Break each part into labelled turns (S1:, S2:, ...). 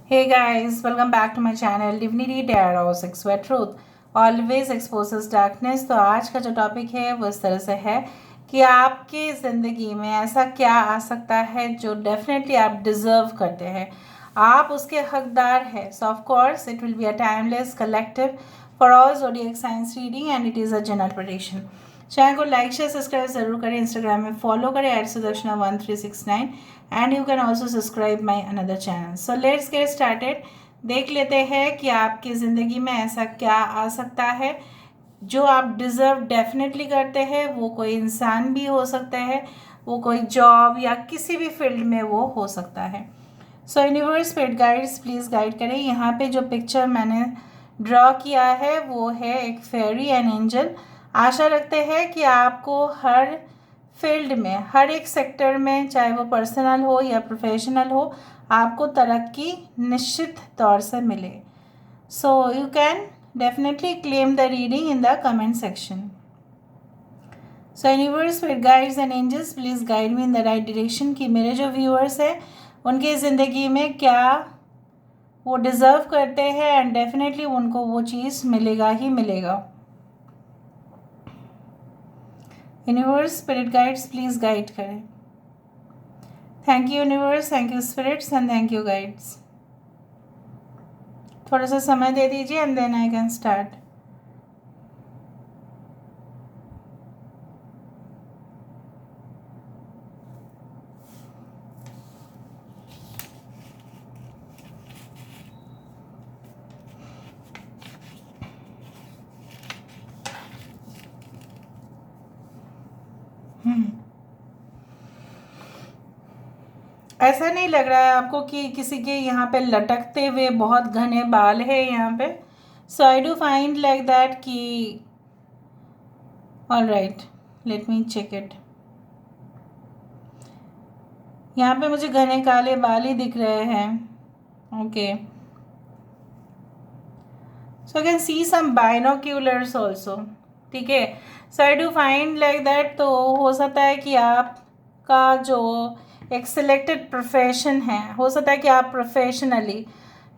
S1: Hey guys, welcome back to my channel Divinity Tarot 6 where truth always exposes darkness। तो आज का जो topic है वो इस तरह से है कि आपकी ज़िंदगी में ऐसा क्या आ सकता है जो डेफिनेटली आप डिज़र्व करते हैं, आप उसके हकदार हैं। सो of course it will be a timeless collective for all zodiac science reading and it is a general prediction. Channel को लाइक शेयर सब्सक्राइब ज़रूर करें, इंस्टाग्राम में फॉलो करें @sudarshana1369 and you can also subscribe my another channel. So let's get started. देख लेते हैं कि आपकी ज़िंदगी में ऐसा क्या आ सकता है जो आप डिज़र्व डेफिनेटली करते हैं। वो कोई इंसान भी हो सकता है, वो कोई जॉब या किसी भी फील्ड में वो हो सकता है। सो universe spirit guides please guide करें। यहाँ पे जो पिक्चर मैंने ड्रॉ किया है वो है एक फेरी एंड एंजल। आशा रखते हैं कि आपको हर फील्ड में, हर एक सेक्टर में, चाहे वो पर्सनल हो या प्रोफेशनल हो, आपको तरक्की निश्चित तौर से मिले। So you can definitely claim the reading in the comment section. So universe with guides and angels please guide me in the right direction कि मेरे जो व्यूअर्स हैं उनकी ज़िंदगी में क्या वो डिज़र्व करते हैं एंड डेफिनेटली उनको वो चीज़ मिलेगा ही मिलेगा। Universe spirit guides please guide करें। Thank you universe, thank you spirits and thank you guides. थोड़ा सा समय दे दीजिए and then I can start. ऐसा नहीं लग रहा है आपको कि किसी के यहाँ पे लटकते हुए बहुत घने बाल है यहाँ पे? So I do find like that कि all right, let me check it. यहाँ पे मुझे घने काले बाल ही दिख रहे हैं। Okay, so I can see some binoculars also. ठीक है, so I do find like that. तो हो सकता है कि आपका जो एक सिलेक्टेड प्रोफेशन है, हो सकता है कि आप प्रोफेशनली,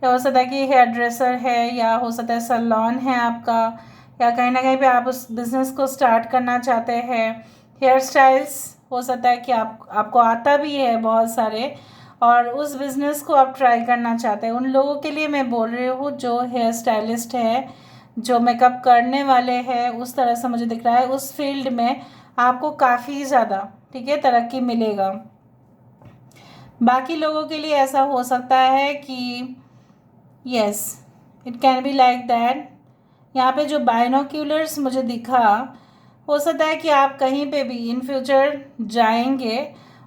S1: या हो सकता है कि हेयर ड्रेसर है, या हो सकता है सैलून है आपका, या कहीं ना कहीं पे आप उस बिज़नेस को स्टार्ट करना चाहते हैं। हेयर स्टाइल्स हो सकता है कि आपको आता भी है बहुत सारे, और उस बिज़नेस को आप ट्राई करना चाहते हैं। उन लोगों के लिए मैं बोल रही हूँ जो हेयर स्टाइलिस्ट है, जो मेकअप करने वाले हैं, उस तरह से मुझे दिख रहा है उस फील्ड में आपको काफ़ी ज़्यादा, ठीक है, तरक्की मिलेगा। बाकी लोगों के लिए ऐसा हो सकता है कि yes, it can be like that. यहाँ पे जो बाइनोक्यूलर्स मुझे दिखा, हो सकता है कि आप कहीं पे भी इन फ्यूचर जाएंगे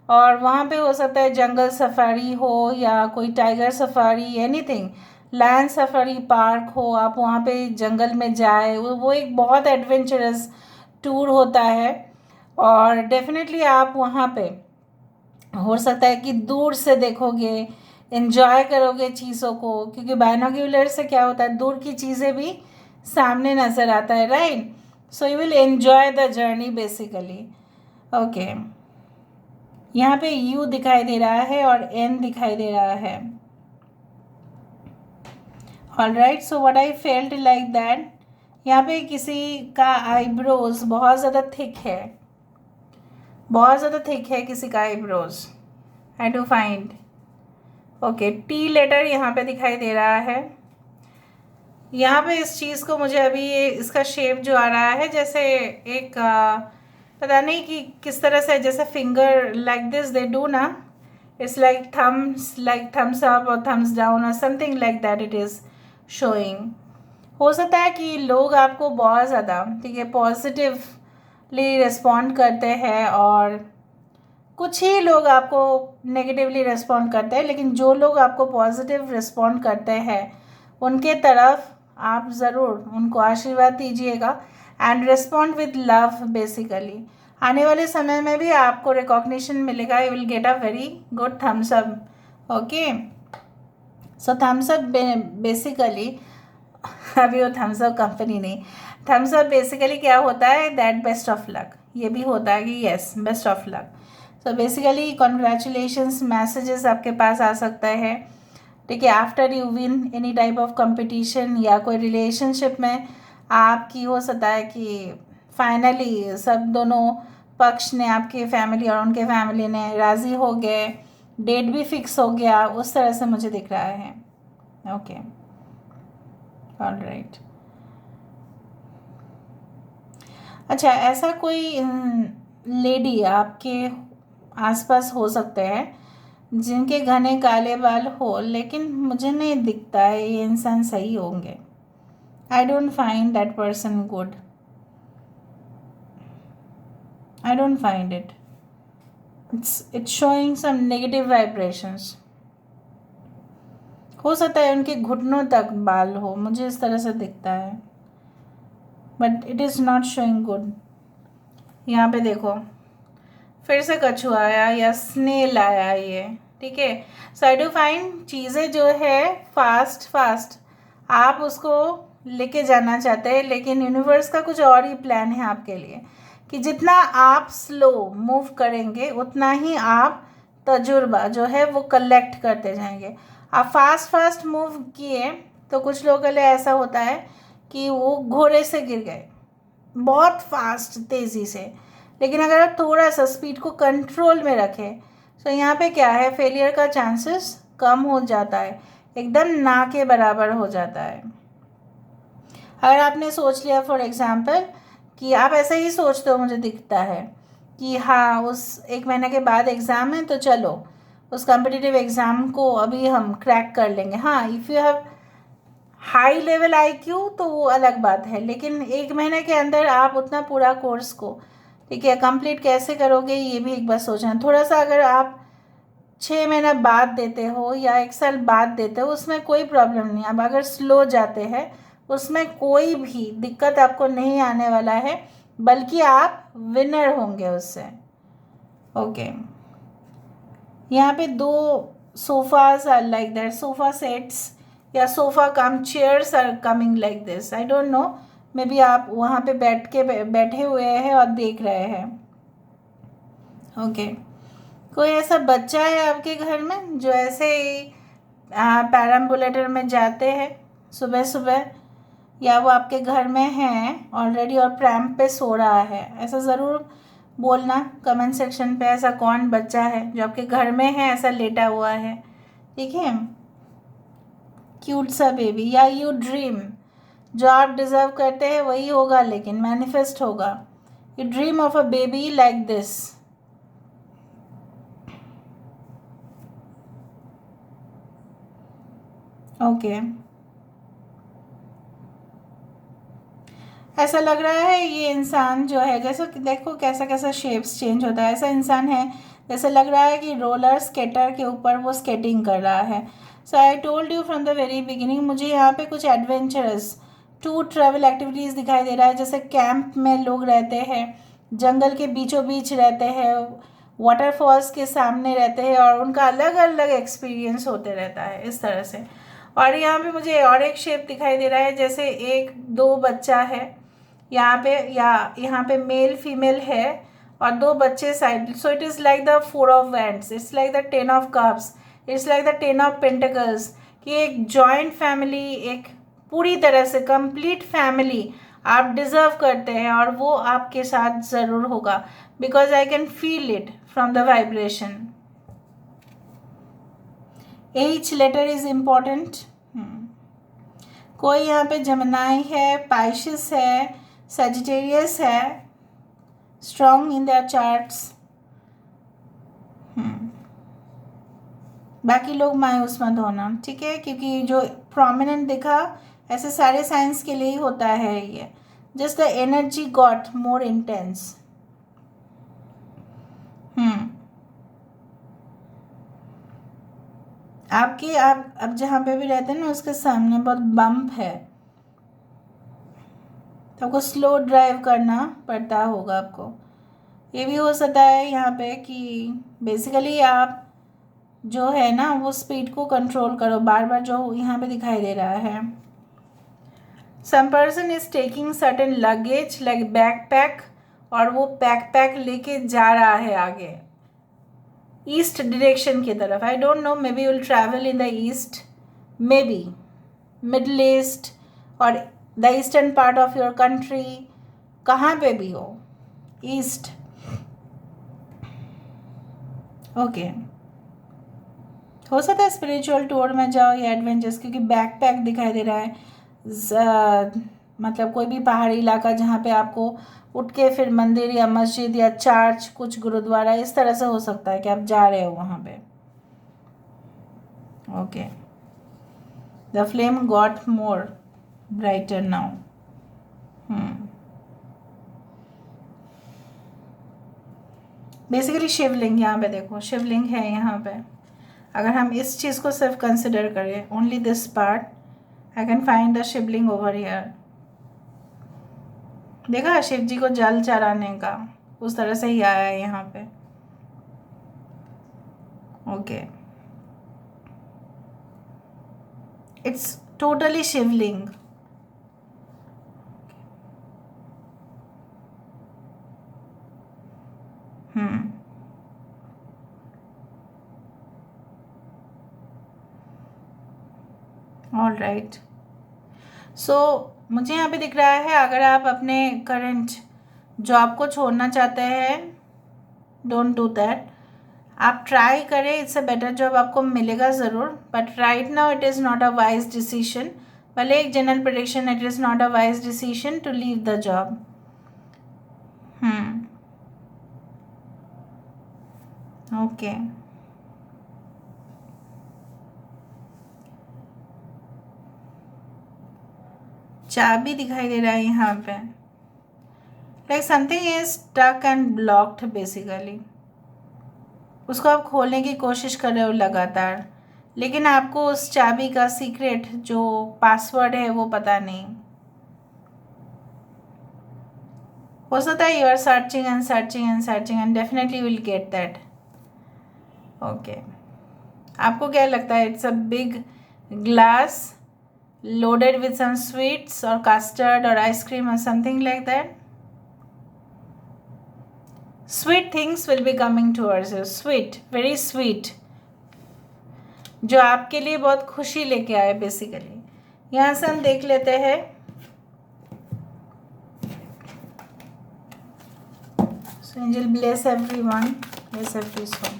S1: और वहाँ पे हो सकता है जंगल सफारी हो या कोई tiger safari, anything, land safari park हो, आप वहाँ पे जंगल में जाए। वो एक बहुत एडवेंचरस टूर होता है और डेफिनेटली आप वहाँ पे हो सकता है कि दूर से देखोगे, एंजॉय करोगे चीज़ों को, क्योंकि बाइनोक्यूलर से क्या होता है, दूर की चीज़ें भी सामने नज़र आता है, right? So you will enjoy the journey basically. Okay, यहाँ पे यू दिखाई दे रहा है और एन दिखाई दे रहा है। All right, so what I felt like that, यहाँ पे किसी का आईब्रोज बहुत ज़्यादा थिक है, बहुत ज़्यादा थिक है किसी का eyebrows. I do find okay, T letter यहाँ पे दिखाई दे रहा है। यहाँ पे इस चीज़ को मुझे अभी इसका शेप जो आ रहा है जैसे एक पता नहीं कि किस तरह से, जैसे finger like this they do ना, इट्स लाइक थम्स अप और थम्स डाउन और something like that it is showing. हो सकता है कि लोग आपको बहुत ज़्यादा, ठीक है, पॉजिटिवली रिस्पॉन्ड करते हैं और कुछ ही लोग आपको नेगेटिवली रिस्पॉन्ड करते हैं, लेकिन जो लोग आपको पॉजिटिव रिस्पॉन्ड करते हैं उनके तरफ आप ज़रूर उनको आशीर्वाद दीजिएगा and respond with love basically. आने वाले समय में भी आपको रिकॉग्निशन मिलेगा, you will get a very good thumbs up. Okay, so thumbs up basically अभी वो थम्स अप कंपनी नहीं, थम्स अप बेसिकली क्या होता है, दैट बेस्ट ऑफ लक, ये भी होता है कि yes best of luck. So basically congratulations messages आपके पास आ सकता है। ठीक है, after you win any type of competition या कोई रिलेशनशिप में आपकी हो सकता है कि फाइनली सब दोनों पक्ष ने, आपके फैमिली और उनके फैमिली ने राज़ी हो गए, डेट भी फिक्स हो गया, उस तरह से मुझे दिख रहा है। Okay, alright. अच्छा, ऐसा कोई लेडी आपके आसपास हो सकते हैं जिनके घने काले बाल हो, लेकिन मुझे नहीं दिखता है ये इंसान सही होंगे। I don't find that person good, I don't find it, it's showing some negative vibrations। हो सकता है उनके घुटनों तक बाल हो, मुझे इस तरह से दिखता है, but it is not showing good. यहाँ पे देखो फिर से कछुआ आया या स्नेल आया ये, ठीक है। सो आई डू फाइंड चीज़ें जो है फास्ट आप उसको लेके जाना चाहते हैं, लेकिन यूनिवर्स का कुछ और ही प्लान है आपके लिए कि जितना आप स्लो मूव करेंगे उतना ही आप तजुर्बा जो है वो कलेक्ट करते जाएंगे। आप फास्ट मूव किए तो कुछ लोगों के लिए ऐसा होता है कि वो घोड़े से गिर गए बहुत फास्ट तेज़ी से, लेकिन अगर आप थोड़ा सा स्पीड को कंट्रोल में रखें तो यहाँ पे क्या है, फेलियर का चांसेस कम हो जाता है, एकदम ना के बराबर हो जाता है। अगर आपने सोच लिया फॉर एग्जांपल कि आप ऐसा ही सोचते हो, मुझे दिखता है कि हाँ उस 1 महीने के बाद एग्ज़ाम है तो चलो उस कॉम्पिटिटिव एग्ज़ाम को अभी हम क्रैक कर लेंगे। हाँ, if you have high level IQ तो वो अलग बात है, लेकिन 1 महीने के अंदर आप उतना पूरा कोर्स को, ठीक है, कंप्लीट कैसे करोगे ये भी एक बार सोचना। थोड़ा सा अगर आप 6 महीना बाद देते हो या 1 साल बाद देते हो उसमें कोई प्रॉब्लम नहीं। अब अगर स्लो जाते हैं उसमें कोई भी दिक्कत आपको नहीं आने वाला है, बल्कि आप विनर होंगे उससे। ओके, यहाँ पे 2 sofas are like that, sofa sets या sofa cum chairs are coming like this. I don't know, maybe आप वहाँ पे बैठे हुए हैं और देख रहे हैं। ओके, कोई ऐसा बच्चा है आपके घर में जो ऐसे ही पैराम्बुलेटर में जाते हैं सुबह सुबह, या वो आपके घर में है ऑलरेडी और प्रैम्प पे सो रहा है? ऐसा ज़रूर बोलना कमेंट सेक्शन पे, ऐसा कौन बच्चा है जो आपके घर में है ऐसा लेटा हुआ है, ठीक है, क्यूट सा बेबी। या यू ड्रीम, जो आप डिज़र्व करते हैं वही होगा, लेकिन मैनिफेस्ट होगा। You dream of a baby like this. Okay, ऐसा लग रहा है ये इंसान जो है, जैसे देखो कैसा कैसा शेप्स चेंज होता है, ऐसा इंसान है जैसे लग रहा है कि रोलर स्केटर के ऊपर वो स्केटिंग कर रहा है। So I told you from the very beginning, मुझे यहाँ पे कुछ एडवेंचरस टू ट्रैवल एक्टिविटीज़ दिखाई दे रहा है। जैसे कैंप में लोग रहते हैं, जंगल के बीचों बीच रहते हैं, वाटरफॉल्स के सामने रहते हैं और उनका अलग अलग एक्सपीरियंस होते रहता है इस तरह से। और यहाँ पे मुझे और एक शेप दिखाई दे रहा है, जैसे 1-2 बच्चा है यहाँ पे, या यहाँ पे मेल फीमेल है और 2 बच्चे side. So it is like the 4 of wands, it's like the 10 of cups, it's like the 10 of pentacles, कि एक जॉइंट फैमिली, एक पूरी तरह से कंप्लीट फैमिली आप डिज़र्व करते हैं और वो आपके साथ ज़रूर होगा, because I can feel it from the vibration. H letter is important. कोई यहाँ पे जमनाई है, पाइशिस है, सजिटेरियस है, स्ट्रॉन्ग इन देयर चार्ट्स। बाकी लोग मायूस मत होना, ठीक है, क्योंकि जो प्रोमिनेंट दिखा ऐसे सारे साइंस के लिए ही होता है ये। Just the energy got more intense. आपके आप अब जहाँ पे भी रहते हैं ना उसके सामने बहुत बम्प है, तो आपको स्लो ड्राइव करना पड़ता होगा आपको। ये भी हो सकता है यहाँ पे कि बेसिकली आप जो है ना वो स्पीड को कंट्रोल करो, बार बार जो यहाँ पे दिखाई दे रहा है। Some person is taking certain luggage like backpack, और वो बैकपैक लेके जा रहा है आगे ईस्ट डायरेक्शन की तरफ। I don't know, maybe will travel in the east, maybe middle east और the eastern part of your country, कहाँ पे भी हो, ईस्ट। ओके, हो सकता है स्पिरिचुअल टूर में जाओ या एडवेंचर्स, क्योंकि बैकपैक दिखाई दे रहा है। मतलब कोई भी पहाड़ी इलाका जहाँ पे आपको उठ के फिर मंदिर या मस्जिद या चर्च, कुछ गुरुद्वारा, इस तरह से हो सकता है कि आप जा रहे हो वहाँ पे। Okay, the flame got more brighter now. Basically Shivling, यहाँ पे देखो शिवलिंग है यहाँ पे। अगर हम इस चीज़ को सिर्फ कंसिडर करें, only this part, I can find the Shivling over here. देखा, शिव जी को जल चढ़ाने का उस तरह से ही आया है यहाँ पे। Okay, it's totally Shivling. All right, so मुझे यहाँ पे दिख रहा है, अगर आप अपने करंट जॉब को छोड़ना चाहते हैं, डोंट डू दैट। आप ट्राई करें, इट्स अ बेटर जॉब, आपको मिलेगा ज़रूर, but right now it is not a wise decision. भले एक general prediction, it is not a wise decision to leave the job. Okay, चाबी दिखाई दे रहा है यहाँ पे, like something is stuck and blocked basically. उसको आप खोलने की कोशिश कर रहे हो लगातार, लेकिन आपको उस चाबी का सीक्रेट जो पासवर्ड है वो पता नहीं। हो सकता है you are searching and searching and searching and definitely will get that. Okay, आपको क्या लगता है? It's a big glass loaded with some sweets or custard or ice cream or something like that. Sweet things will be coming towards you, sweet, very sweet, जो आपके लिए बहुत खुशी लेके आए बेसिकली। यहाँ से हम देख लेते हैं, so angel bless everyone, bless every soul.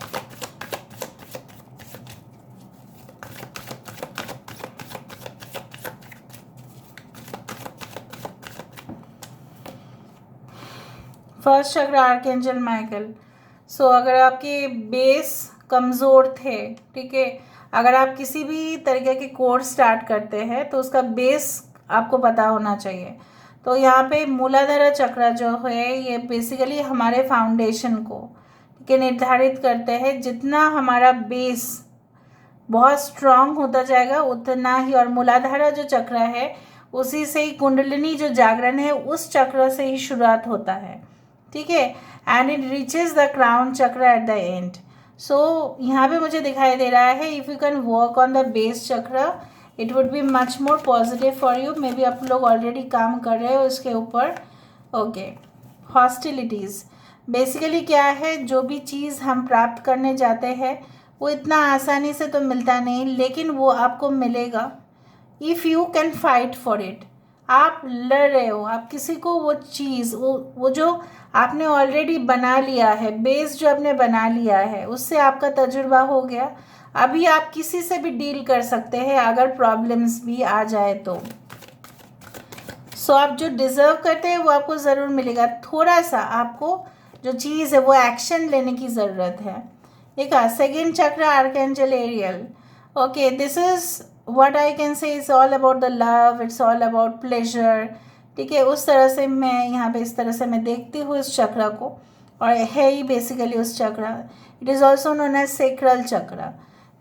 S1: First चक्र आर्कएंजल माइकल। सो अगर आपके बेस कमज़ोर थे, ठीक है, अगर आप किसी भी तरीके के कोर्स स्टार्ट करते हैं तो उसका बेस आपको पता होना चाहिए। तो यहाँ पे मूलाधार चक्र जो है ये बेसिकली हमारे फाउंडेशन को, ठीक है, निर्धारित करते हैं। जितना हमारा बेस बहुत स्ट्रांग होता जाएगा उतना ही, और मूलाधार जो चक्र है उसी से ही कुंडलिनी जो जागरण है उस चक्र से ही शुरुआत होता है, ठीक है, and it reaches the crown chakra at the end. So यहाँ पे मुझे दिखाई दे रहा है, if you can work on the base chakra it would be much more positive for you. Maybe आप लोग ऑलरेडी काम कर रहे हो इसके ऊपर। ओके, हॉस्टिलिटीज़ बेसिकली क्या है, जो भी चीज़ हम प्राप्त करने जाते हैं वो इतना आसानी से तो मिलता नहीं, लेकिन वो आपको मिलेगा if you can fight for it. आप लड़ रहे हो, आप किसी को वो चीज़, वो जो आपने ऑलरेडी बना लिया है, बेस जो आपने बना लिया है, उससे आपका तजुर्बा हो गया। अभी आप किसी से भी डील कर सकते हैं अगर प्रॉब्लम्स भी आ जाए तो। सो आप जो डिज़र्व करते हैं वो आपको ज़रूर मिलेगा। थोड़ा सा आपको जो चीज़ है वो एक्शन लेने की ज़रूरत है। ठीक है, second chakra archangel Ariel. Okay, this is what I can say is all about the love, it's all about pleasure, ठीक है। उस तरह से मैं यहाँ पे इस तरह से मैं देखती हूँ इस चक्र को, और है ही बेसिकली उस chakra. It is also known as sacral chakra,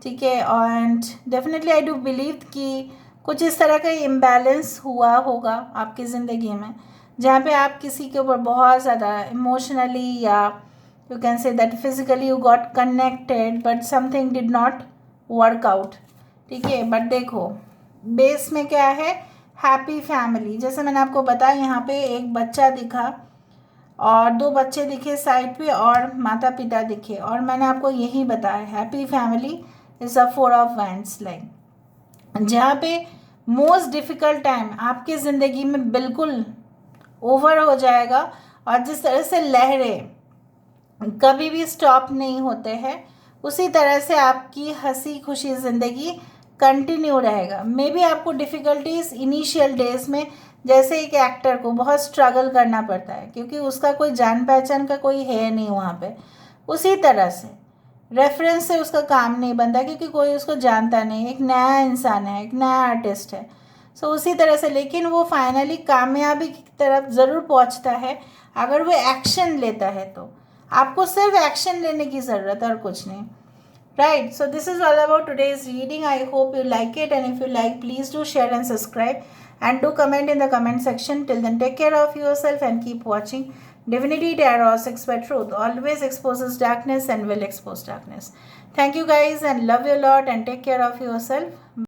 S1: ठीक है। And definitely I do believe कि कुछ इस तरह का इम्बैलेंस हुआ होगा आपकी ज़िंदगी में, जहाँ पे आप किसी के ऊपर बहुत ज़्यादा इमोशनली या you can say that physically you got connected but something did not work out, ठीक है। बट देखो बेस में क्या है, हैप्पी फैमिली। जैसे मैंने आपको बताया, यहाँ पे एक बच्चा दिखा और दो बच्चे दिखे साइड पे और माता पिता दिखे, और मैंने आपको यही बताया happy family is a 4 of Wands line. जहाँ पे मोस्ट डिफ़िकल्ट टाइम आपकी ज़िंदगी में बिल्कुल ओवर हो जाएगा, और जिस तरह से लहरें कभी भी स्टॉप नहीं होते हैं, उसी तरह से आपकी हंसी खुशी ज़िंदगी कंटिन्यू रहेगा। मे बी आपको डिफ़िकल्टीज इनिशियल डेज में, जैसे एक एक्टर को बहुत स्ट्रगल करना पड़ता है क्योंकि उसका कोई जान पहचान का कोई है नहीं वहाँ पे, उसी तरह से रेफरेंस से उसका काम नहीं बनता क्योंकि कोई उसको जानता नहीं, एक नया इंसान है, एक नया आर्टिस्ट है। सो उसी तरह से लेकिन वो फाइनली कामयाबी की तरफ ज़रूर पहुंचता है अगर वो एक्शन लेता है। तो आपको सिर्फ एक्शन लेने की ज़रूरत है और कुछ नहीं, right? So this is all about today's reading. I hope you like it, and if you like, please do share and subscribe, and do comment in the comment section. Till then, take care of yourself and keep watching Divinity Tarot 6 by Truth. Always exposes darkness and will expose darkness. Thank you guys, and love you a lot, and take care of yourself.